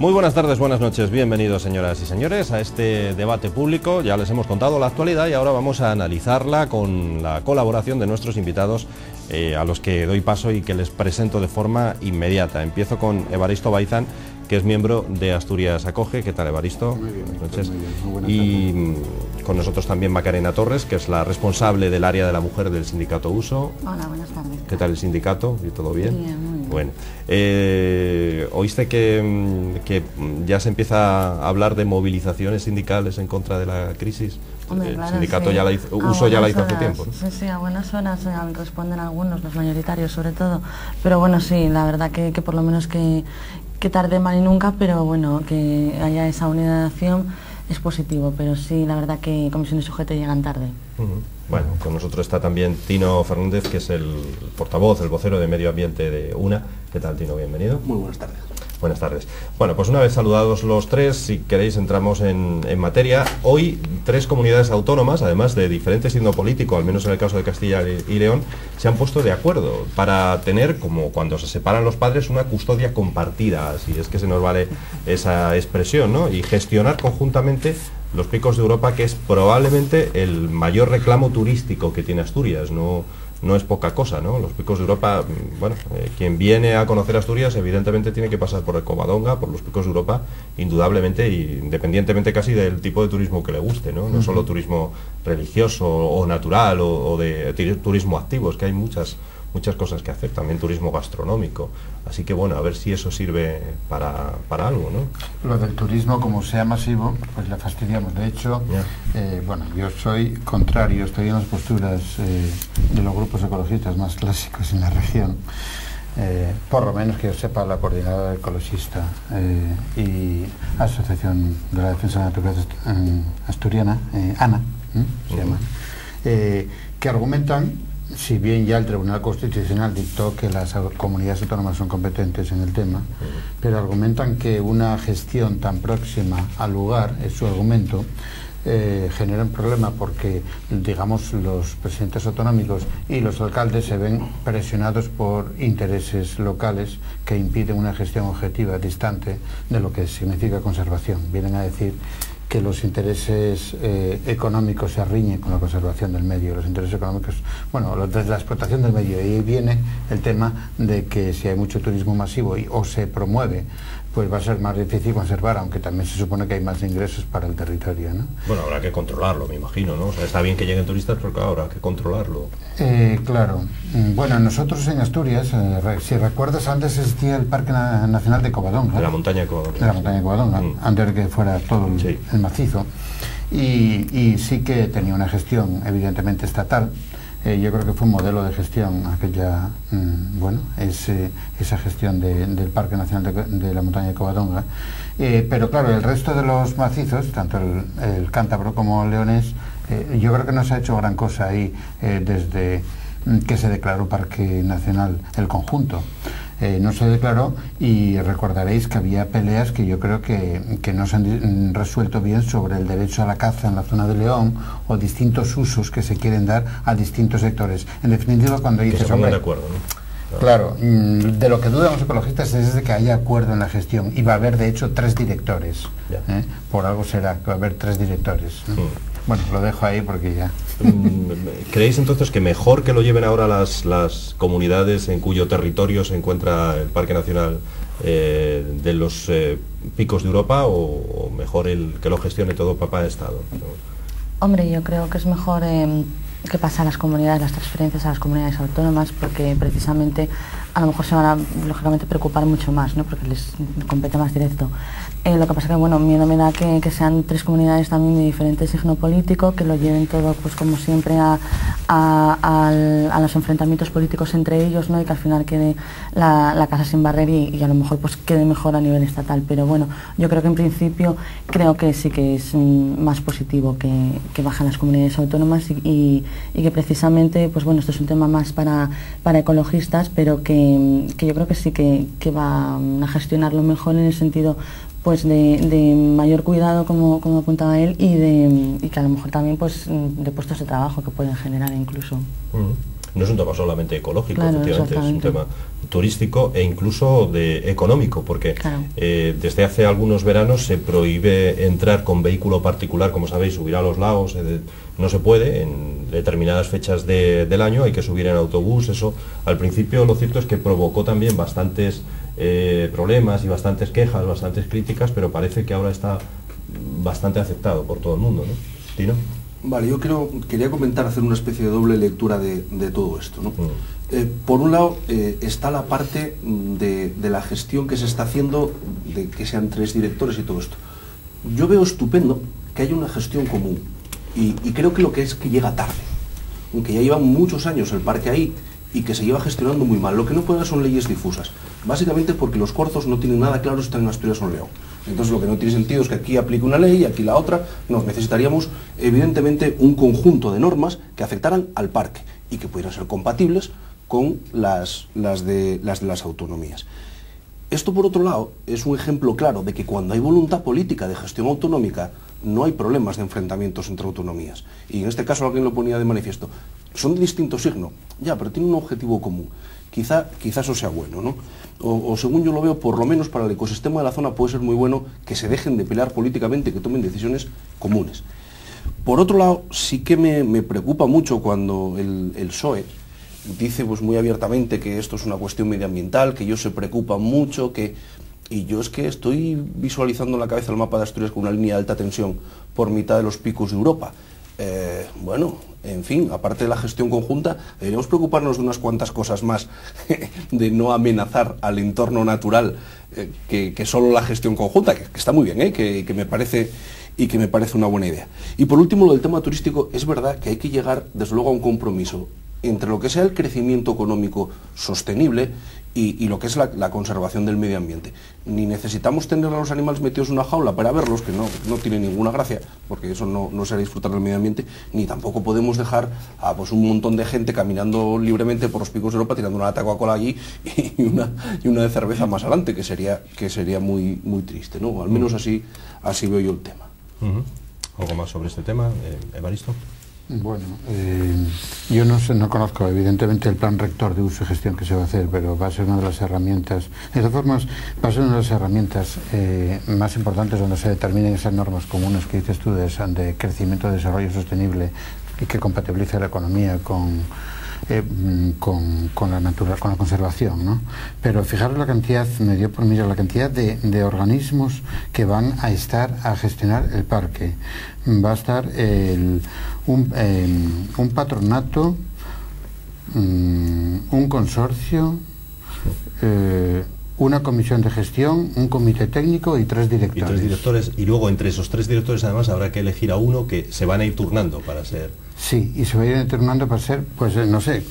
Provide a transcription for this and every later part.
Muy buenas tardes, buenas noches, bienvenidos señoras y señores a este debate público. Ya les hemos contado la actualidad y ahora vamos a analizarla con la colaboración de nuestros invitados a los que doy paso y que les presento de forma inmediata. Empiezo con Evaristo Baizán, que es miembro de Asturias Acoge. ¿Qué tal, Evaristo? Muy bien, buenas noches. muy bien. Muy buenas Y con nosotros también Macarena Torres, que es la responsable del área de la mujer del sindicato Uso. Hola, buenas tardes. ¿Qué tal el sindicato? ¿Y todo bien? Bien, muy bien. Bueno, oíste que ya se empieza a hablar de movilizaciones sindicales en contra de la crisis. Hombre, El claro, sindicato sí. ya la hizo, Uso ya la hizo hace tiempo, ¿no? Sí, sí, a buenas horas responden algunos, los mayoritarios sobre todo. Pero bueno, sí, la verdad que por lo menos que tarde mal y nunca, pero bueno, que haya esa unidad de acción es positivo. Pero sí, la verdad que comisiones y UGT llegan tarde. Bueno, con nosotros está también Tino Fernández, que es el portavoz, el vocero de Medio Ambiente de UNA. ¿Qué tal, Tino? Bienvenido. Muy buenas tardes. Buenas tardes. Bueno, pues una vez saludados los tres, si queréis entramos en materia. Hoy 3 comunidades autónomas, además de diferente signo político, al menos en el caso de Castilla y León, se han puesto de acuerdo para tener, como cuando se separan los padres, una custodia compartida, si es que se nos vale esa expresión, ¿no? Y gestionar conjuntamente los Picos de Europa, que es probablemente el mayor reclamo turístico que tiene Asturias, no es poca cosa, ¿no? Los Picos de Europa, bueno, quien viene a conocer Asturias evidentemente tiene que pasar por el Covadonga, por los Picos de Europa, indudablemente, independientemente casi del tipo de turismo que le guste, ¿no? No solo turismo religioso o natural o de turismo activo, es que hay muchas cosas que hacer, también turismo gastronómico. Así que bueno, a ver si eso sirve para algo, ¿no? Lo del turismo, como sea masivo, pues le fastidiamos. De hecho, bueno, yo soy contrario, estoy en las posturas de los grupos ecologistas más clásicos en la región. Por lo menos que yo sepa, la coordinadora ecologista y Asociación de la Defensa de la Naturaleza Asturiana, ANA, se llama, que argumentan, si bien ya el Tribunal Constitucional dictó que las comunidades autónomas son competentes en el tema, pero argumentan que una gestión tan próxima al lugar, es su argumento, genera un problema porque, digamos, los presidentes autonómicos y los alcaldes se ven presionados por intereses locales que impiden una gestión objetiva, distante de lo que significa conservación. Vienen a decir que los intereses económicos se arriñen con la conservación del medio, los intereses económicos, bueno, desde la explotación del medio. Y ahí viene el tema de que si hay mucho turismo masivo o se promueve, pues va a ser más difícil conservar, aunque también se supone que hay más ingresos para el territorio, ¿no? Bueno, habrá que controlarlo, me imagino, ¿no? O sea, está bien que lleguen turistas, pero claro, habrá que controlarlo. Claro. Bueno, nosotros en Asturias, si recuerdas, antes existía el Parque Nacional de Covadonga. De la montaña de Covadonga. De la montaña de Covadonga, antes de que fuera todo el macizo. Y sí que tenía una gestión evidentemente estatal. Yo creo que fue un modelo de gestión aquella, bueno, esa gestión del Parque Nacional de la Montaña de Covadonga. Pero claro, el resto de los macizos, tanto el cántabro como el leonés, yo creo que no se ha hecho gran cosa ahí desde que se declaró Parque Nacional el conjunto. No se declaró y recordaréis que había peleas que yo creo que no se han resuelto bien sobre el derecho a la caza en la zona de León o distintos usos que se quieren dar a distintos sectores. En definitiva, cuando dices... Que se pongan de acuerdo, ¿no? Claro, de lo que dudan los ecologistas es de que haya acuerdo en la gestión y va a haber de hecho 3 directores. Por algo será que va a haber 3 directores, ¿no? Bueno, lo dejo ahí porque ya... ¿Creéis entonces que mejor que lo lleven ahora las comunidades en cuyo territorio se encuentra el Parque Nacional de los Picos de Europa o mejor que lo gestione todo Papá de Estado? Hombre, yo creo que es mejor que pasen las comunidades, las transferencias a las comunidades autónomas, porque precisamente a lo mejor se van a, lógicamente, preocupar mucho más, ¿no? Porque les compete más directo. Lo que pasa que, bueno, miedo me da que sean 3 comunidades también de diferente signo político, que lo lleven todo, pues como siempre, a los enfrentamientos políticos entre ellos, ¿no? Y que al final quede la casa sin barrer y a lo mejor pues quede mejor a nivel estatal. Pero bueno, yo creo que en principio creo que sí que es más positivo que bajen las comunidades autónomas y que precisamente, pues bueno, esto es un tema más para ecologistas, pero que yo creo que sí que va a gestionarlo mejor en el sentido pues de mayor cuidado, como apuntaba él, y que a lo mejor también pues de puestos de trabajo que pueden generar incluso. no es un tema solamente ecológico, claro, efectivamente, es un tema turístico e incluso económico, porque claro. Desde hace algunos veranos se prohíbe entrar con vehículo particular, como sabéis, subir a los lagos, no se puede, en determinadas fechas del año hay que subir en autobús. Eso al principio lo cierto es que provocó también bastantes problemas y bastantes quejas, bastantes críticas, pero parece que ahora está bastante aceptado por todo el mundo, ¿no? ¿Tino? Vale, yo quería comentar, hacer una especie de doble lectura de todo esto, ¿no? Por un lado está la parte de la gestión que se está haciendo, de que sean 3 directores y todo esto. Yo veo estupendo que haya una gestión común y creo que lo que es que llega tarde, aunque ya llevan muchos años el parque ahí y que se lleva gestionando muy mal. Lo que no puede son leyes difusas, básicamente porque los corzos no tienen nada claro si están en Asturias o en León. Entonces lo que no tiene sentido es que aquí aplique una ley y aquí la otra. No, necesitaríamos evidentemente un conjunto de normas que afectaran al parque y que pudieran ser compatibles con las de las autonomías. Esto, por otro lado, es un ejemplo claro de que cuando hay voluntad política de gestión autonómica no hay problemas de enfrentamientos entre autonomías. Y en este caso alguien lo ponía de manifiesto. Son de distinto signo, ya, pero tienen un objetivo común. Quizá eso sea bueno, ¿no? O según yo lo veo, por lo menos para el ecosistema de la zona puede ser muy bueno que se dejen de pelear políticamente y que tomen decisiones comunes. Por otro lado, sí que me preocupa mucho cuando el PSOE dice pues muy abiertamente que esto es una cuestión medioambiental, que ellos se preocupan mucho, y yo es que estoy visualizando en la cabeza el mapa de Asturias con una línea de alta tensión por mitad de los picos de Europa. Bueno, en fin, aparte de la gestión conjunta, deberíamos preocuparnos de unas cuantas cosas más, de no amenazar al entorno natural, que solo la gestión conjunta, que está muy bien, que me parece una buena idea. Y por último, lo del tema turístico, es verdad que hay que llegar, desde luego, a un compromiso entre lo que sea el crecimiento económico sostenible y lo que es la conservación del medio ambiente. Ni necesitamos tener a los animales metidos en una jaula para verlos, que no tiene ninguna gracia, porque eso no será disfrutar del medio ambiente, ni tampoco podemos dejar a pues, un montón de gente caminando libremente por los picos de Europa, tirando una lata de Coca-Cola allí y una de cerveza más adelante, que sería muy, muy triste, ¿no? Al menos así veo yo el tema. ¿Algo más sobre este tema, Evaristo? Bueno, yo no conozco evidentemente el plan rector de uso y gestión que se va a hacer, pero va a ser una de las herramientas, de todas formas, va a ser una de las herramientas más importantes donde se determinen esas normas comunes que dices tú de crecimiento y desarrollo sostenible y que compatibilice la economía con la conservación, ¿no? Pero fijaros la cantidad, me dio por mirar la cantidad de organismos que van a estar a gestionar el parque. Va a estar un patronato, un consorcio, una comisión de gestión, un comité técnico y 3 directores. Y 3 directores, y luego entre esos 3 directores además habrá que elegir a uno que se van a ir turnando para ser... Sí, y se va a ir turnando para ser, pues no sé,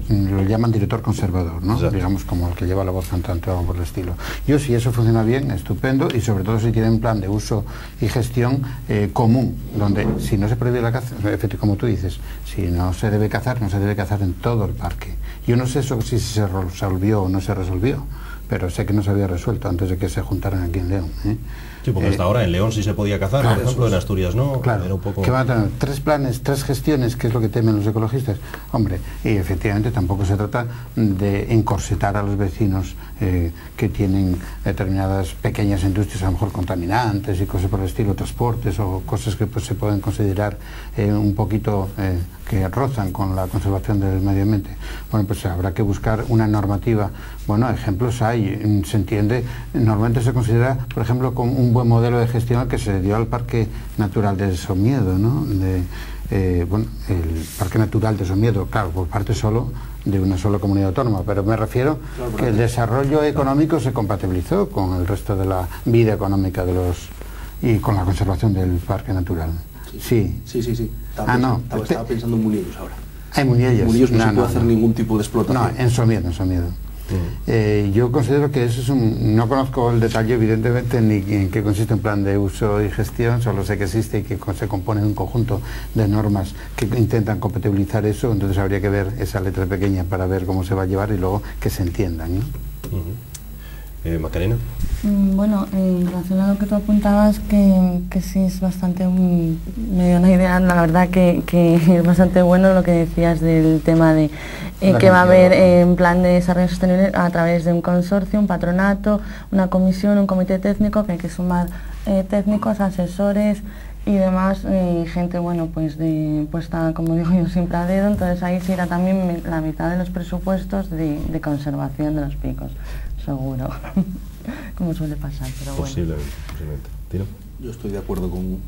lo llaman director conservador, ¿no? Exacto. Digamos como el que lleva la voz cantante o algo por el estilo. Yo, si eso funciona bien, estupendo, y sobre todo si tienen un plan de uso y gestión común, donde si no se prohíbe la caza, como tú dices, si no se debe cazar, no se debe cazar en todo el parque. Yo no sé eso si se resolvió o no se resolvió, pero sé que no se había resuelto antes de que se juntaran aquí en León. Sí, porque hasta ahora en León sí se podía cazar, claro, por ejemplo, en Asturias no. Claro, era un poco... que van a tener 3 planes, 3 gestiones, que es lo que temen los ecologistas. Hombre, y efectivamente tampoco se trata de encorsetar a los vecinos que tienen determinadas pequeñas industrias, a lo mejor contaminantes y cosas por el estilo, transportes o cosas que pues, se pueden considerar un poquito que rozan con la conservación del medio ambiente. Bueno, pues habrá que buscar una normativa. Bueno, ejemplos hay, se entiende, normalmente se considera, por ejemplo, como un buen modelo de gestión que se dio al Parque Natural de Somiedo, ¿no? Bueno, el Parque Natural de Somiedo, claro, por parte solo de una sola comunidad autónoma, pero me refiero que el desarrollo económico se compatibilizó con el resto de la vida económica y con la conservación del Parque Natural. Sí. Estaba pensando en Muniellos ahora. En Muniellos. En Muniellos no se puede hacer ningún tipo de explotación. No, en Somiedo. Yo considero que eso es no conozco el detalle evidentemente ni en qué consiste un plan de uso y gestión, solo sé que existe y que se compone de un conjunto de normas que intentan compatibilizar eso, entonces habría que ver esa letra pequeña para ver cómo se va a llevar y luego que se entiendan, ¿no? Macarena. Bueno, en relación a lo que tú apuntabas, que sí es bastante, me dio una idea, la verdad que es bastante bueno lo que decías del tema de que va a haber en plan de desarrollo sostenible a través de un consorcio, un patronato, una comisión, un comité técnico, que hay que sumar técnicos, asesores y demás, gente, bueno, pues puesta, como digo yo, siempre a dedo. Entonces ahí se irá también la mitad de los presupuestos de conservación de los picos, seguro. Como suele pasar, pero bueno. Posiblemente. ¿Tiro? Yo estoy de acuerdo con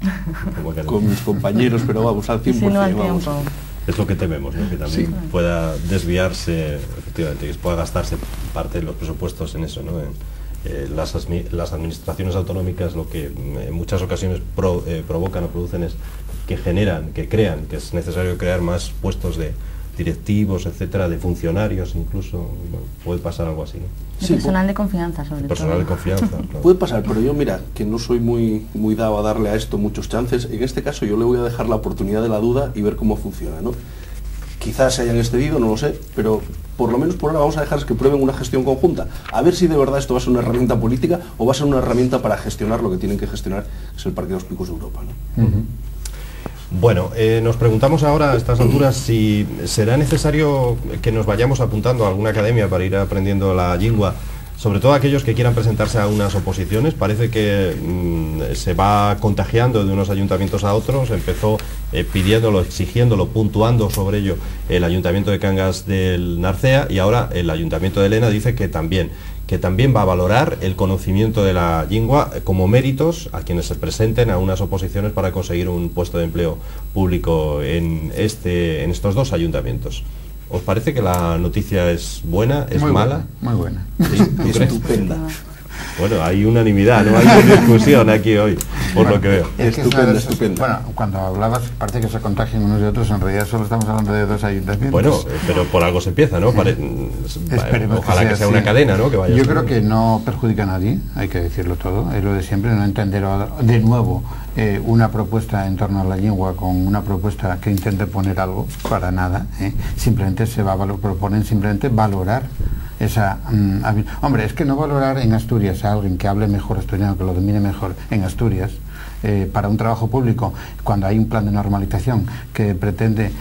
mis compañeros, pero vamos al 100%. Si no, al vamos. tiempo. Es lo que tememos, ¿no? Que también pueda desviarse, efectivamente, que pueda gastarse parte de los presupuestos en eso, ¿no? Las administraciones autonómicas lo que en muchas ocasiones provocan o producen es que crean que es necesario crear más puestos de directivos, etcétera, de funcionarios incluso. Bueno, puede pasar algo así, ¿no? De personal de confianza, sobre todo. Personal de confianza, claro. Puede pasar, pero yo, mira, que no soy muy dado a darle a esto muchos chances. En este caso yo le voy a dejar la oportunidad de la duda y ver cómo funciona, ¿no? Quizás se hayan excedido, no lo sé, pero por lo menos por ahora vamos a dejar que prueben una gestión conjunta. A ver si de verdad esto va a ser una herramienta política o va a ser una herramienta para gestionar lo que tienen que gestionar, que es el Parque de los Picos de Europa, ¿no? Bueno, nos preguntamos ahora a estas alturas si será necesario que nos vayamos apuntando a alguna academia para ir aprendiendo la lengua, sobre todo aquellos que quieran presentarse a unas oposiciones. Parece que se va contagiando de unos ayuntamientos a otros. Empezó pidiéndolo, exigiéndolo, puntuando sobre ello el Ayuntamiento de Cangas del Narcea, y ahora el Ayuntamiento de Lena dice que también va a valorar el conocimiento de la lengua como méritos a quienes se presenten a unas oposiciones para conseguir un puesto de empleo público en estos dos ayuntamientos. ¿Os parece que la noticia es buena, es mala? Muy buena. ¿Sí? ¿Tú crees? Estupenda. Bueno, hay unanimidad, no hay discusión aquí hoy, por lo que veo. Estupenda. Bueno, cuando hablabas, parece que se contagian unos de otros, en realidad solo estamos hablando de dos ayuntamientos. Bueno, pero por algo se empieza, ¿no? Ojalá que sea una cadena, ¿no? Que vaya. Yo creo que no perjudica a nadie, hay que decirlo todo, es lo de siempre, no entender de nuevo una propuesta en torno a la lengua con una propuesta que intente poner algo, para nada, simplemente proponen simplemente valorar esa hombre, es que no valorar en Asturias a alguien que hable mejor asturiano, que lo domine mejor en Asturias, para un trabajo público, cuando hay un plan de normalización que pretende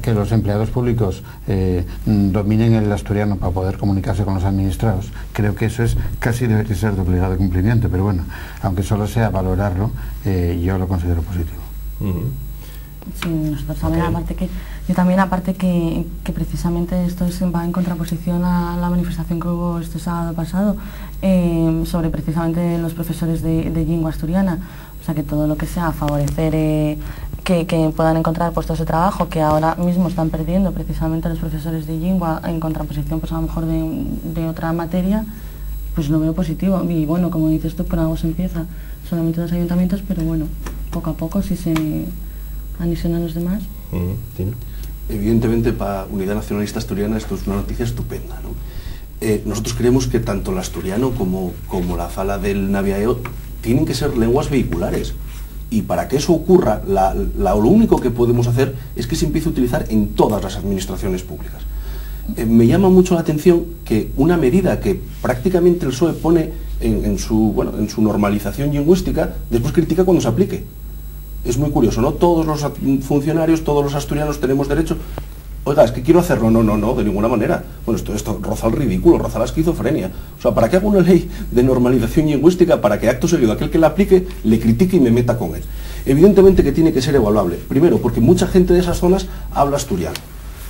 que los empleados públicos dominen el asturiano para poder comunicarse con los administrados. Creo que eso es casi debería ser de obligado cumplimiento, pero bueno, aunque solo sea valorarlo, yo lo considero positivo. Sí, nosotros también, aparte que precisamente esto va en contraposición a la manifestación que hubo este sábado pasado sobre precisamente los profesores de lengua asturiana. O sea, que todo lo que sea favorecer que puedan encontrar puestos de trabajo que ahora mismo están perdiendo precisamente los profesores de lengua en contraposición, pues a lo mejor de otra materia, pues lo veo positivo. Y bueno, como dices tú, por algo se empieza, solamente dos ayuntamientos, pero bueno, poco a poco si se anexionan los demás. ¿Sí? Evidentemente, para Unidad Nacionalista Asturiana esto es una noticia estupenda, ¿no? Nosotros creemos que tanto el asturiano como la fala del Naviaeo tienen que ser lenguas vehiculares, y para que eso ocurra, lo único que podemos hacer es que se empiece a utilizar en todas las administraciones públicas. Me llama mucho la atención que una medida que prácticamente el PSOE pone en su normalización lingüística, después critica cuando se aplique. Es muy curioso, ¿no? Todos los funcionarios, todos los asturianos tenemos derecho. Oiga, es que quiero hacerlo. No, de ninguna manera. Bueno, esto roza el ridículo, roza la esquizofrenia. O sea, ¿para qué hago una ley de normalización lingüística? Para que acto seguido aquel que la aplique le critique y me meta con él. Evidentemente que tiene que ser evaluable. Primero, porque mucha gente de esas zonas habla asturiano.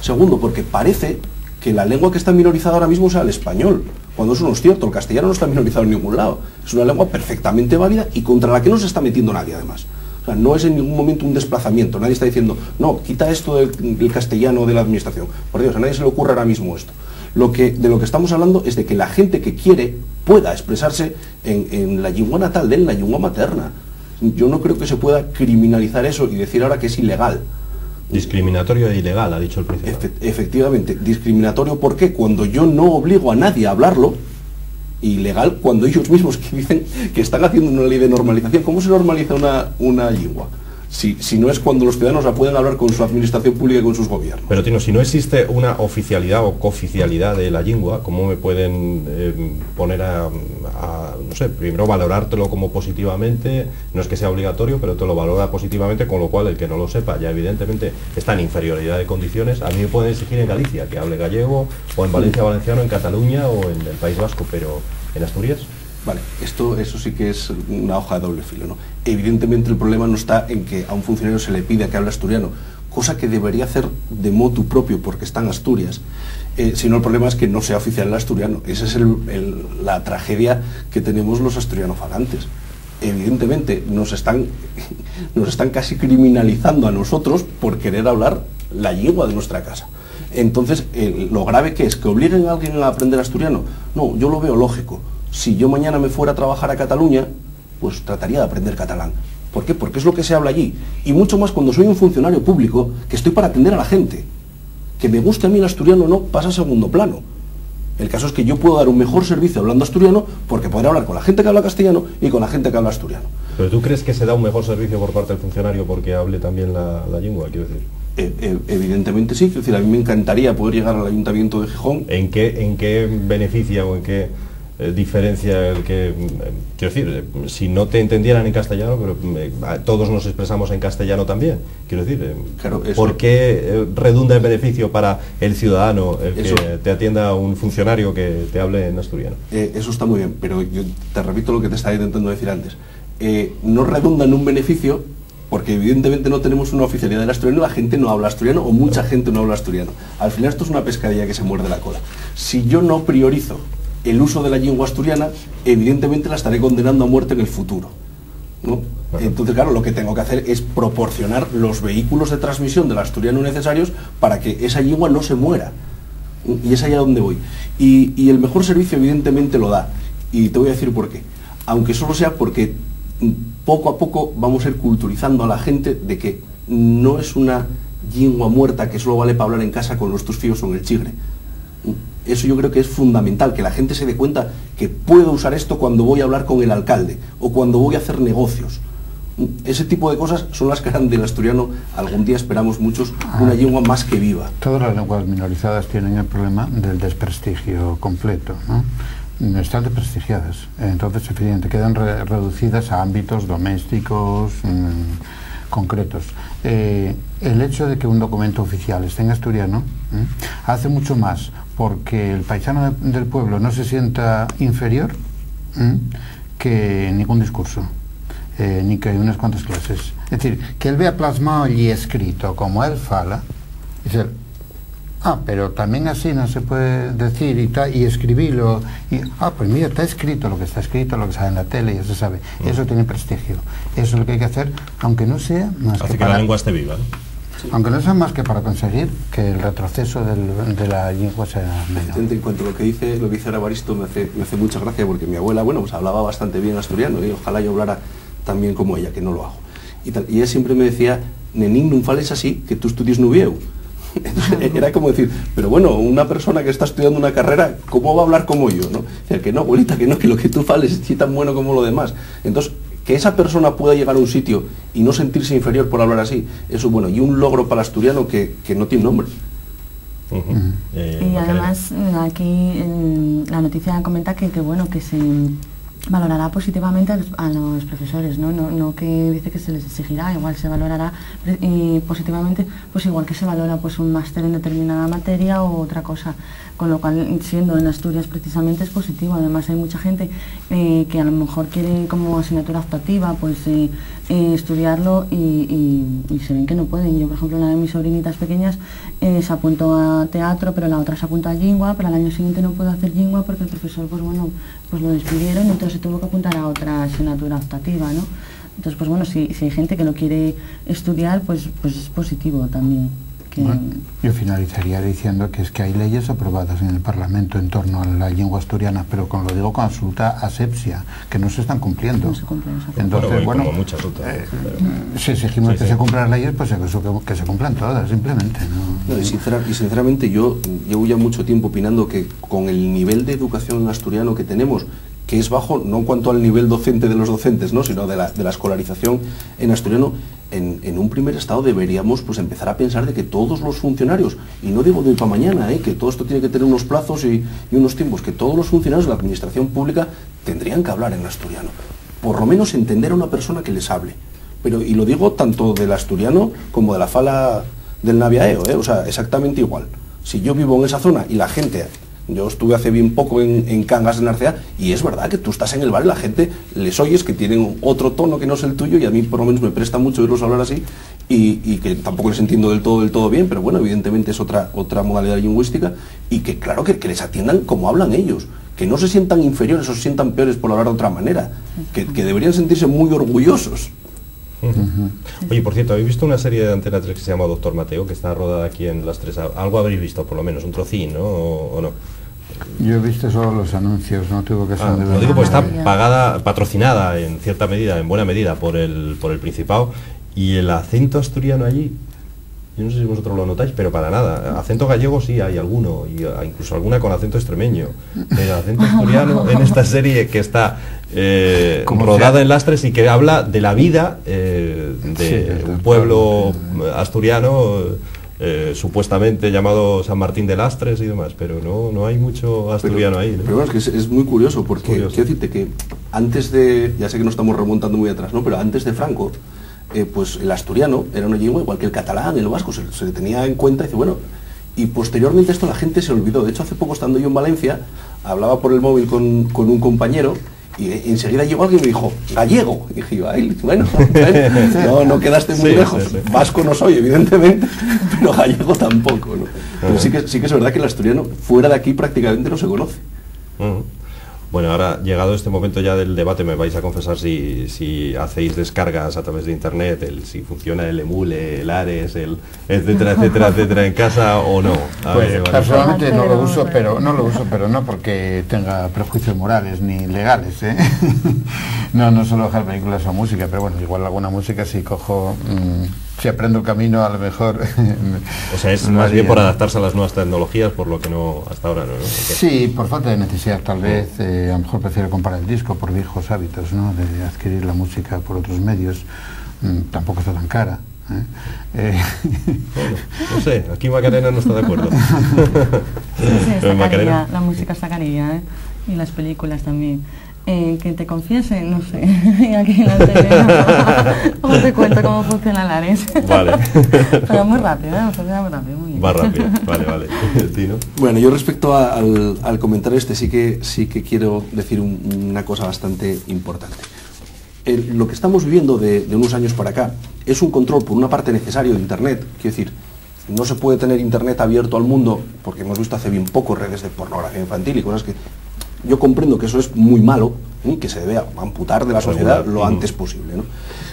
Segundo, porque parece que la lengua que está minorizada ahora mismo sea el español, cuando eso no es cierto. El castellano no está minorizado en ningún lado. Es una lengua perfectamente válida y contra la que no se está metiendo nadie, además. O sea, no es en ningún momento un desplazamiento. Nadie está diciendo, no, quita esto del castellano de la administración. Por Dios, a nadie se le ocurre ahora mismo esto. De lo que estamos hablando es de que la gente que quiere pueda expresarse en la lengua natal de él, en la lengua materna. Yo no creo que se pueda criminalizar eso y decir ahora que es ilegal. Discriminatorio e ilegal, ha dicho el presidente. Efectivamente, discriminatorio porque cuando yo no obligo a nadie a hablarlo, ilegal cuando ellos mismos que dicen que están haciendo una ley de normalización. ¿Cómo se normaliza una lengua? Si no es cuando los ciudadanos la pueden hablar con su administración pública y con sus gobiernos. Pero Tino, si no existe una oficialidad o cooficialidad de la lengua, ¿cómo me pueden poner no sé, primero valorártelo como positivamente? No es que sea obligatorio, pero te lo valora positivamente, con lo cual el que no lo sepa ya evidentemente está en inferioridad de condiciones. A mí me pueden exigir en Galicia que hable gallego, o en Valencia valenciano, en Cataluña o en el País Vasco, pero en Asturias... Vale, eso sí que es una hoja de doble filo, ¿no? Evidentemente el problema no está en que a un funcionario se le pida que hable asturiano, cosa que debería hacer de motu propio porque está en Asturias, sino el problema es que no sea oficial el asturiano. Esa es la tragedia que tenemos los asturianos falantes. Evidentemente nos están casi criminalizando a nosotros por querer hablar la lengua de nuestra casa. Entonces, lo grave que es que obliguen a alguien a aprender asturiano, no, yo lo veo lógico. Si yo mañana me fuera a trabajar a Cataluña, pues trataría de aprender catalán. ¿Por qué? Porque es lo que se habla allí. Y mucho más cuando soy un funcionario público, que estoy para atender a la gente. Que me guste a mí el asturiano no pasa a segundo plano. El caso es que yo puedo dar un mejor servicio hablando asturiano porque podré hablar con la gente que habla castellano y con la gente que habla asturiano. ¿Pero tú crees que se da un mejor servicio por parte del funcionario porque hable también la lengua, quiero decir? Evidentemente sí. Quiero decir, a mí me encantaría poder llegar al Ayuntamiento de Gijón. ¿En qué beneficia o en qué diferencia el que, quiero decir, si no te entendieran en castellano, pero todos nos expresamos en castellano también, quiero decir, claro, ¿por qué redunda en beneficio para el ciudadano el que te atienda un funcionario que te hable en asturiano? Eso está muy bien, pero yo te repito lo que te estaba intentando decir antes. No redunda en un beneficio porque evidentemente no tenemos una oficialidad del asturiano, la gente no habla asturiano o mucha gente no habla asturiano. Al final esto es una pescadilla que se muerde la cola. Si yo no priorizo el uso de la lengua asturiana, evidentemente la estaré condenando a muerte en el futuro, ¿no? Entonces, claro, lo que tengo que hacer es proporcionar los vehículos de transmisión del asturiano necesarios para que esa lengua no se muera. Y es allá donde voy. Y el mejor servicio evidentemente lo da. Y te voy a decir por qué. Aunque solo sea porque poco a poco vamos a ir culturizando a la gente de que no es una lengua muerta que solo vale para hablar en casa con los tus fíos o en el chigre. Eso yo creo que es fundamental, que la gente se dé cuenta que puedo usar esto cuando voy a hablar con el alcalde o cuando voy a hacer negocios. Ese tipo de cosas son las que harán del asturiano, algún día esperamos muchos, una lengua más que viva. Todas las lenguas minorizadas tienen el problema del desprestigio completo, ¿no? Están desprestigiadas, entonces efectivamente quedan reducidas a ámbitos domésticos concretos. El hecho de que un documento oficial esté en asturiano hace mucho más porque el paisano del pueblo no se sienta inferior que ningún discurso, ni que unas cuantas clases. Es decir, que él vea plasmado y escrito como él fala, dice, pero también así no se puede decir y escribirlo, pues mira, está escrito lo que sale en la tele, ya se sabe. Eso tiene prestigio. Eso es lo que hay que hacer, aunque no sea más que la lengua esté viva, ¿no? Sí. Aunque no sea más que para conseguir que el retroceso de la lengua sea menor. En cuanto a lo que dice ahora Baristo, me hace mucha gracia porque mi abuela, bueno, pues hablaba bastante bien asturiano y ojalá yo hablara tan bien como ella, que no lo hago. Y ella siempre me decía, nenín, no fales así, que tú estudies no vieu. Entonces, era como decir, pero bueno, una persona que está estudiando una carrera, ¿cómo va a hablar como yo? ¿No? O sea, que no, abuelita, que no, que lo que tú fales es tan bueno como lo demás. Entonces, que esa persona pueda llegar a un sitio y no sentirse inferior por hablar así, eso es bueno, y un logro para el asturiano que no tiene nombre. Y además, aquí la noticia comenta que bueno, que se valorará positivamente a los profesores, ¿no? No que dice que se les exigirá, igual se valorará positivamente, pues igual que se valora pues un máster en determinada materia o otra cosa, con lo cual, siendo en Asturias precisamente, es positivo. Además hay mucha gente que a lo mejor quiere como asignatura optativa pues estudiarlo y se ven que no pueden. Yo, por ejemplo, una de mis sobrinitas pequeñas se apuntó a teatro, pero la otra se apuntó a lengua, pero al año siguiente no pudo hacer lengua porque el profesor, pues bueno, pues lo despidieron y entonces se tuvo que apuntar a otra asignatura optativa, ¿no? Entonces, pues bueno, si hay gente que no quiere estudiar, pues es positivo también. Bueno, yo finalizaría diciendo que es que hay leyes aprobadas en el Parlamento en torno a la lengua asturiana, pero lo digo con absoluta asepsia, que no se están cumpliendo. No se cumplen. Entonces, bueno, como muchas otras, si exigimos que se cumplan las leyes, pues que se cumplan todas, simplemente. No, y sinceramente yo llevo ya mucho tiempo opinando que con el nivel de educación en asturiano que tenemos, que es bajo, no en cuanto al nivel docente de los docentes, ¿no?, sino de la escolarización en asturiano. En un primer estado deberíamos pues empezar a pensar de que todos los funcionarios, y no digo de hoy para mañana, que todo esto tiene que tener unos plazos y unos tiempos, que todos los funcionarios de la administración pública tendrían que hablar en asturiano, por lo menos entender a una persona que les hable. Pero, y lo digo tanto del asturiano como de la fala del naviaeo, o sea, exactamente igual. Si yo vivo en esa zona y la gente... Yo estuve hace bien poco en Cangas de Narcea y es verdad que tú estás en el bar y la gente les oyes que tienen otro tono que no es el tuyo, y a mí por lo menos me presta mucho oírlos hablar así y que tampoco les entiendo del todo bien, pero bueno, evidentemente es otra modalidad lingüística, y que claro que les atiendan como hablan ellos, que no se sientan inferiores o se sientan peores por hablar de otra manera, que deberían sentirse muy orgullosos. Oye, por cierto, ¿habéis visto una serie de Antena 3 que se llama Doctor Mateo, que está rodada aquí en Las Tres? Algo habréis visto, por lo menos, un trocín, ¿no? ¿O no? Yo he visto solo los anuncios, no tuve que ser de verdad. Lo digo, pues está patrocinada en cierta medida, en buena medida, por el Principado, y el acento asturiano allí, yo no sé si vosotros lo notáis, pero para nada. Acento gallego sí hay alguno, y incluso alguna con acento extremeño. El acento asturiano en esta serie que está rodada en Lastres y que habla de la vida de un pueblo asturiano supuestamente llamado San Martín de Lastres y demás, pero no hay mucho asturiano ahí, ¿no? Pero bueno, es que es muy curioso, porque quiero decirte que antes de, ya sé que nos estamos remontando muy atrás, ¿no?, pero antes de Franco, pues el asturiano era una lengua igual que el catalán, el vasco, se le tenía en cuenta, y dice, bueno, y posteriormente esto la gente se olvidó. De hecho, hace poco, estando yo en Valencia, hablaba por el móvil con un compañero, y enseguida llegó alguien y me dijo, gallego, y dije, ay, bueno, no quedaste muy lejos. Sí. Vasco no soy, evidentemente, pero gallego tampoco, ¿no? Pero sí que es verdad que el asturiano fuera de aquí prácticamente no se conoce. Bueno, ahora, llegado este momento ya del debate, me vais a confesar si hacéis descargas a través de internet, si funciona el Emule, el Ares, el etcétera en casa o no. Pues personalmente no lo uso, pero no porque tenga prejuicios morales ni legales, ¿eh? No suelo dejar películas o música, pero bueno, igual alguna música si cojo, si aprendo el camino, a lo mejor. O sea, es más bien por adaptarse a las nuevas tecnologías, por lo que no hasta ahora, ¿no? Sí, por falta de necesidad, tal vez. A lo mejor prefiero comprar el disco por viejos hábitos, ¿no?, de adquirir la música por otros medios. Tampoco está tan cara. Bueno, no sé, aquí Macarena no está de acuerdo. Sí, está carilla, la música está carilla, y las películas también. Que te confiese, no sé, aquí en la tele no te cuento cómo funciona el Ares. Vale. Pero muy rápido, funciona muy rápido, muy bien. Va rápido, vale. ¿Tino? Bueno, yo respecto al comentario este sí que quiero decir una cosa bastante importante. Lo que estamos viviendo de unos años para acá es un control, por una parte, necesario de Internet. Quiero decir, no se puede tener Internet abierto al mundo, porque hemos visto hace bien poco redes de pornografía infantil y cosas que... Yo comprendo que eso es muy malo, que se debe amputar de la sociedad lo antes posible, ¿no?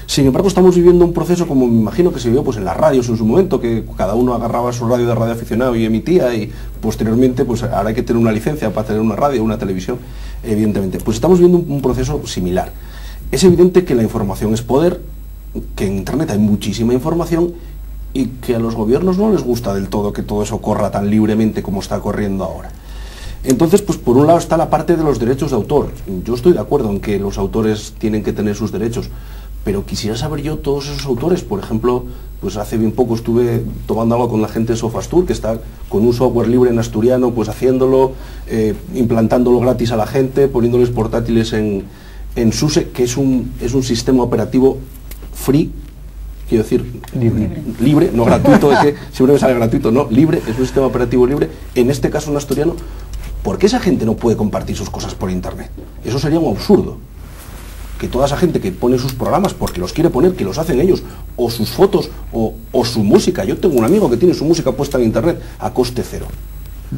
Sin embargo, estamos viviendo un proceso, como me imagino que se vivió pues en las radios en su momento, que cada uno agarraba su radio de radioaficionado y emitía, y posteriormente pues ahora hay que tener una licencia para tener una radio, una televisión, evidentemente. Pues estamos viendo un proceso similar. Es evidente que la información es poder, que en Internet hay muchísima información y que a los gobiernos no les gusta del todo que todo eso corra tan libremente como está corriendo ahora. Entonces, pues por un lado está la parte de los derechos de autor. Yo estoy de acuerdo en que los autores tienen que tener sus derechos, pero quisiera saber yo todos esos autores. Por ejemplo, pues hace bien poco estuve tomando algo con la gente de Sofastur, que está con un software libre en asturiano, pues haciéndolo, implantándolo gratis a la gente, poniéndoles portátiles en SUSE, que es un sistema operativo free, quiero decir, libre, no gratuito, que siempre me sale gratuito, no, libre, es un sistema operativo libre, en este caso en asturiano. ¿Por qué esa gente no puede compartir sus cosas por internet? Eso sería un absurdo. Que toda esa gente que pone sus programas porque los quiere poner, que los hacen ellos, o sus fotos, o su música. Yo tengo un amigo que tiene su música puesta en internet a coste cero.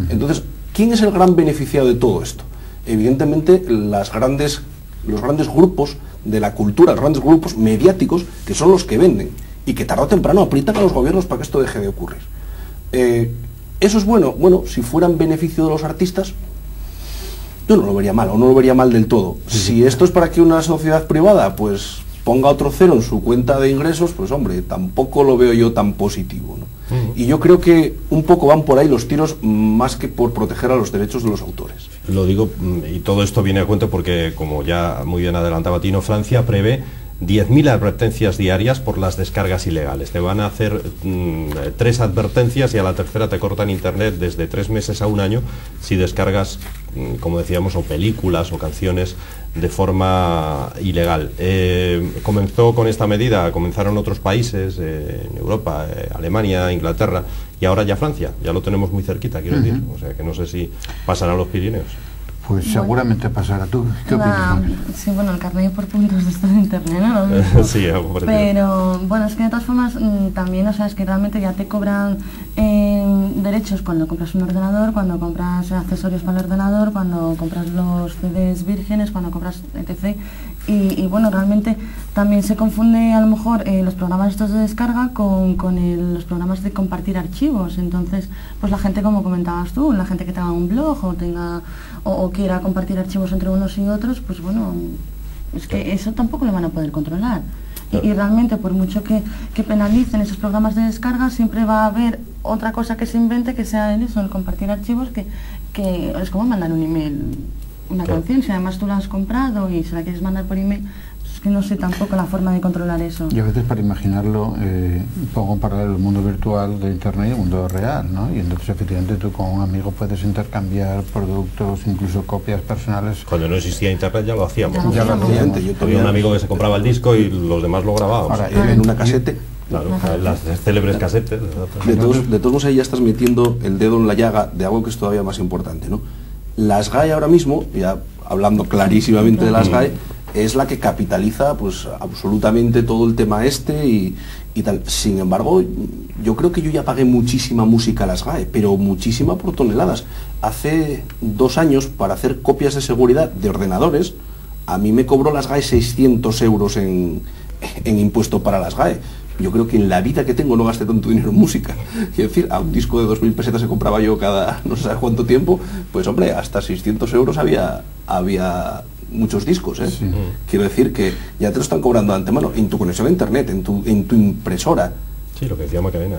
Entonces, ¿quién es el gran beneficiado de todo esto? Evidentemente, los grandes grupos de la cultura, los grandes grupos mediáticos, que son los que venden, y que tarde o temprano aprietan a los gobiernos para que esto deje de ocurrir. ¿Eso es bueno? Bueno, si fuera en beneficio de los artistas, yo no lo vería mal, o no lo vería mal del todo. Si esto es para que una sociedad privada pues ponga otro cero en su cuenta de ingresos, pues hombre, tampoco lo veo yo tan positivo, ¿no? Y yo creo que un poco van por ahí los tiros, más que por proteger a los derechos de los autores. Lo digo, y todo esto viene a cuento porque, como ya muy bien adelantaba Tino, Francia prevé 10.000 advertencias diarias por las descargas ilegales. Te van a hacer 3 advertencias y a la tercera te cortan internet desde 3 meses a un año si descargas, como decíamos, o películas o canciones de forma ilegal. Comenzó con esta medida, comenzaron otros países en Europa, Alemania, Inglaterra, y ahora ya Francia, ya lo tenemos muy cerquita, quiero decir, o sea que no sé si pasará a los Pirineos. Pues seguramente pasará. ¿Tú qué opinas? Sí, bueno, el carnet por puntos de esto de internet, ¿no? Sí, algo parecido. Pero bueno, es que de todas formas también, o sea, es que realmente ya te cobran derechos cuando compras un ordenador, cuando compras accesorios para el ordenador, cuando compras los CDs vírgenes, cuando compras etc. Y bueno, realmente también se confunde a lo mejor los programas estos de descarga con los programas de compartir archivos. Entonces, pues la gente, como comentabas tú, la gente que tenga un blog o tenga o quiera compartir archivos entre unos y otros, pues bueno, es que eso tampoco lo van a poder controlar. Y realmente, por mucho que penalicen esos programas de descarga, siempre va a haber otra cosa que se invente que sea eso, el compartir archivos, que es como mandar un email, una canción. Si además tú la has comprado y se la quieres mandar por email, pues es que no sé tampoco la forma de controlar eso. Y a veces, para imaginarlo, pongo en paralelo el mundo virtual de internet y el mundo real, ¿no? Y entonces efectivamente tú con un amigo puedes intercambiar productos, incluso copias personales. Cuando no existía internet ya lo hacíamos. Ya lo hacíamos. Había un amigo que se compraba el disco y los demás lo grabábamos. Ahora, En una casete. Claro, las célebres casetes. De todos modos, ahí ya estás metiendo el dedo en la llaga de algo que es todavía más importante, ¿no? Las GAE ahora mismo, ya hablando clarísimamente de las GAE, es la que capitaliza pues absolutamente todo el tema y tal. Sin embargo, yo creo que yo ya pagué muchísima música a las GAE, pero muchísima por toneladas. Hace 2 años, para hacer copias de seguridad de ordenadores, a mí me cobró las GAE 600 euros en impuesto para las GAE. Yo creo que en la vida que tengo no gasté tanto dinero en música. Quiero decir, a un disco de 2.000 pesetas se compraba yo cada no sé cuánto tiempo, pues hombre, hasta 600 euros había muchos discos, ¿eh? Sí. Quiero decir que ya te lo están cobrando de antemano, en tu conexión a internet, en tu impresora. Sí, lo que decía Macarena,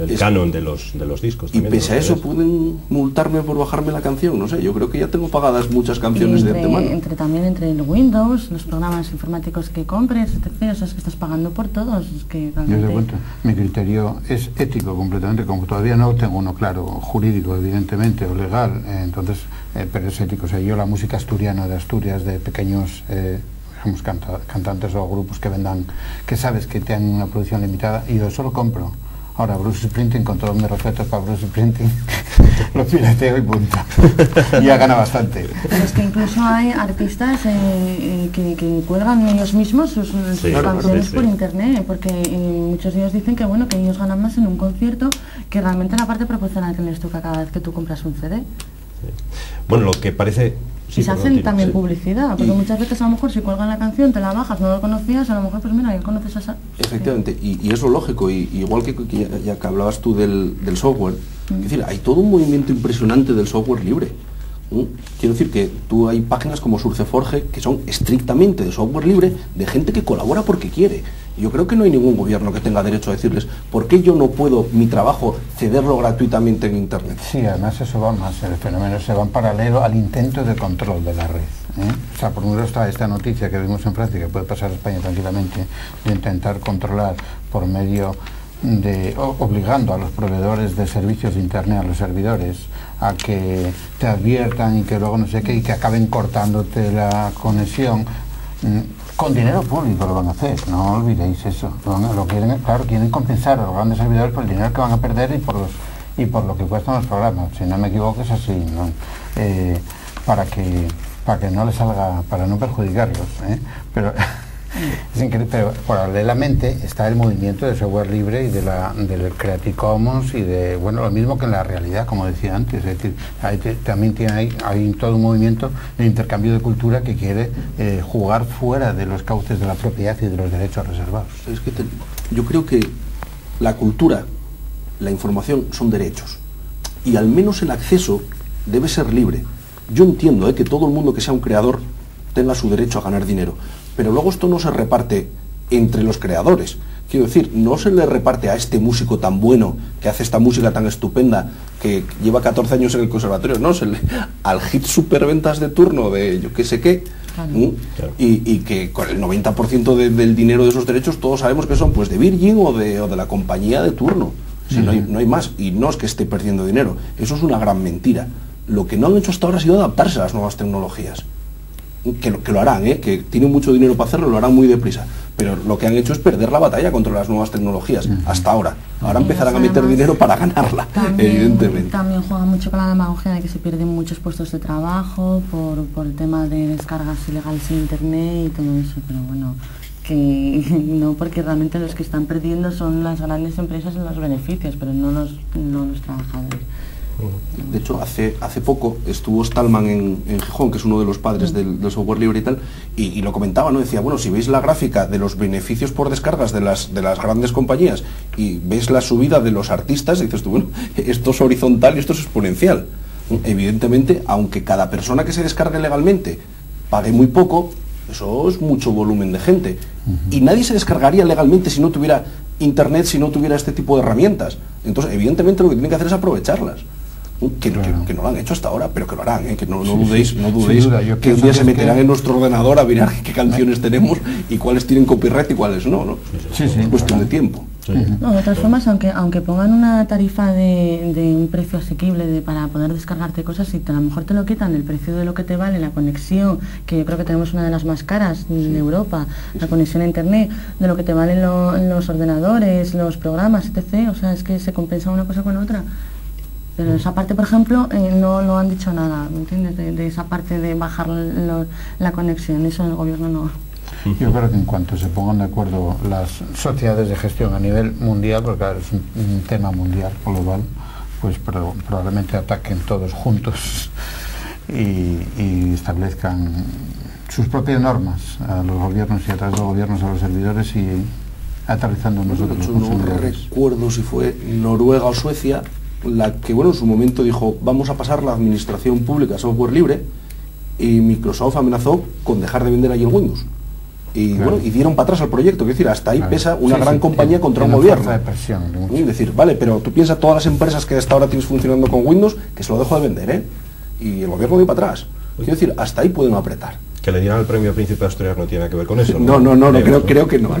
el canon de los discos. Y pese a eso pueden multarme por bajarme la canción, no sé, yo creo que ya tengo pagadas muchas canciones de antemano. También entre el Windows, los programas informáticos que compres, etc. O sea, es que estás pagando por todos. Es que realmente... Yo te cuento, mi criterio es ético completamente, como todavía no tengo uno claro, jurídico evidentemente, o legal, entonces, pero es ético. O sea, yo la música asturiana de Asturias, de pequeños... cantantes o grupos que vendan, que sabes que tienen una producción limitada, y yo eso lo compro. Ahora, Bruce Springsteen, con todos mis respetos para Bruce Springsteen, lo pirateo y punto. Y ya gana bastante. Pero es que incluso hay artistas que cuelgan ellos mismos sus canciones por internet, porque muchos de ellos dicen que bueno, que ellos ganan más en un concierto que realmente la parte proporcional que les toca cada vez que tú compras un CD. Sí. Bueno, lo que parece... Sí, y se hacen también publicidad, porque muchas veces a lo mejor si cuelgan la canción, te la bajas, no lo conocías, a lo mejor pues mira, ya conoces a esa... Efectivamente, y es lo lógico, y igual que ya que hablabas tú del software, es decir, hay todo un movimiento impresionante del software libre. Quiero decir que tú hay páginas como SurceForge que son estrictamente de software libre, de gente que colabora porque quiere. Yo creo que no hay ningún gobierno que tenga derecho a decirles ¿por qué yo no puedo mi trabajo cederlo gratuitamente en internet? Sí, además eso va más, el fenómeno se va en paralelo al intento de control de la red. O sea, por un lado está esta noticia que vimos en Francia, que puede pasar a España tranquilamente, de intentar controlar por medio de obligando a los proveedores de servicios de internet, a los servidores, a que te adviertan y que luego no sé qué, y que acaben cortándote la conexión. Con dinero público lo van a hacer, no olvidéis eso. Lo quieren, claro, quieren compensar a los grandes servidores por el dinero que van a perder y por lo que cuestan los programas. Si no me equivoco es así, ¿no? Para que no les salga, para no perjudicarlos, pero es increíble. Pero paralelamente está el movimiento de software libre y del Creative Commons y de, bueno, lo mismo que en la realidad, como decía antes. Es decir, también hay todo un movimiento de intercambio de cultura que quiere jugar fuera de los cauces de la propiedad y de los derechos reservados. Es que yo creo que la cultura, la información son derechos, y al menos el acceso debe ser libre. Yo entiendo que todo el mundo que sea un creador tenga su derecho a ganar dinero, pero luego esto no se reparte entre los creadores. Quiero decir, no se le reparte a este músico tan bueno, que hace esta música tan estupenda, que lleva 14 años en el conservatorio, no, al hit superventas de turno de yo qué sé qué, claro. Y que con el 90% del dinero de esos derechos todos sabemos que son pues de Virgin o de la compañía de turno. Si no hay más, y no es que esté perdiendo dinero, eso es una gran mentira. Lo que no han hecho hasta ahora ha sido adaptarse a las nuevas tecnologías. Que lo harán, que tienen mucho dinero para hacerlo, lo harán muy deprisa, pero lo que han hecho es perder la batalla contra las nuevas tecnologías, hasta ahora. Ahora empezarán a meter dinero para ganarla, evidentemente. También juega mucho con la demagogia de que se pierden muchos puestos de trabajo por el tema de descargas ilegales en internet y todo eso, pero bueno, que no, porque realmente los que están perdiendo son las grandes empresas en los beneficios, pero no los trabajadores. De hecho, hace poco estuvo Stallman en Gijón, que es uno de los padres del software libre y tal, y lo comentaba, ¿no? Decía, bueno, si veis la gráfica de los beneficios por descargas de las grandes compañías y veis la subida de los artistas, dices tú, bueno, esto es horizontal y esto es exponencial. Evidentemente, aunque cada persona que se descargue legalmente pague muy poco, eso es mucho volumen de gente. Y nadie se descargaría legalmente si no tuviera internet, si no tuviera este tipo de herramientas. Entonces, evidentemente, lo que tienen que hacer es aprovecharlas. Que no lo han hecho hasta ahora, pero que lo harán, que no dudéis que un día se meterán en nuestro ordenador a mirar qué canciones tenemos y cuáles tienen copyright y cuáles no. Es cuestión de tiempo. No, de todas formas, aunque pongan una tarifa de un precio asequible para poder descargarte cosas, si a lo mejor te lo quitan el precio de lo que te vale la conexión, que yo creo que tenemos una de las más caras en Europa, la conexión a internet, de lo que te valen los ordenadores, los programas, etc. O sea, es que se compensa una cosa con otra. Pero esa parte, por ejemplo, no han dicho nada, ¿me entiendes? De esa parte de bajar la conexión, eso el gobierno no. Yo creo que en cuanto se pongan de acuerdo las sociedades de gestión a nivel mundial, porque es un tema mundial, global, pues probablemente ataquen todos juntos y establezcan sus propias normas a los gobiernos y a través de los gobiernos a los servidores y aterrizando nosotros los consumidores. No recuerdo si fue Noruega o Suecia la que, bueno, en su momento dijo, vamos a pasar la administración pública a software libre, y Microsoft amenazó con dejar de vender allí el Windows. Y claro, bueno, y dieron para atrás al proyecto, es decir, hasta ahí pesa una gran compañía contra un gobierno. De presión, es decir, vale, pero tú piensas todas las empresas que hasta ahora tienes funcionando con Windows, que se lo dejo de vender, y el gobierno dio para atrás. Quiero decir, hasta ahí pueden apretar. Que le dieran el premio Príncipe de Asturias no tiene nada que ver con eso. No, creo que no.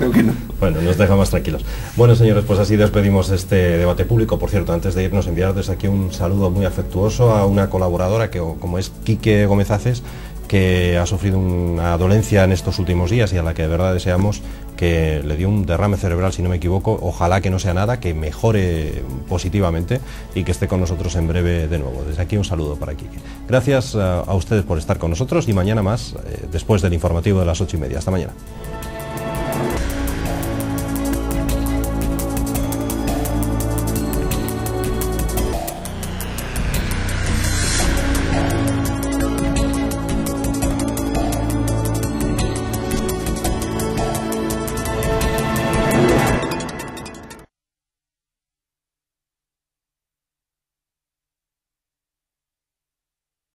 Bueno, nos deja más tranquilos. Bueno, señores, pues así despedimos este debate público. Por cierto, antes de irnos, enviar desde aquí un saludo muy afectuoso a una colaboradora que, como es Quique Gómez Aces, que ha sufrido una dolencia en estos últimos días y a la que de verdad deseamos que le dio un derrame cerebral, si no me equivoco. Ojalá que no sea nada, que mejore positivamente y que esté con nosotros en breve de nuevo. Desde aquí un saludo para Quique. Gracias a ustedes por estar con nosotros y mañana más, después del informativo de las 8:30. Hasta mañana.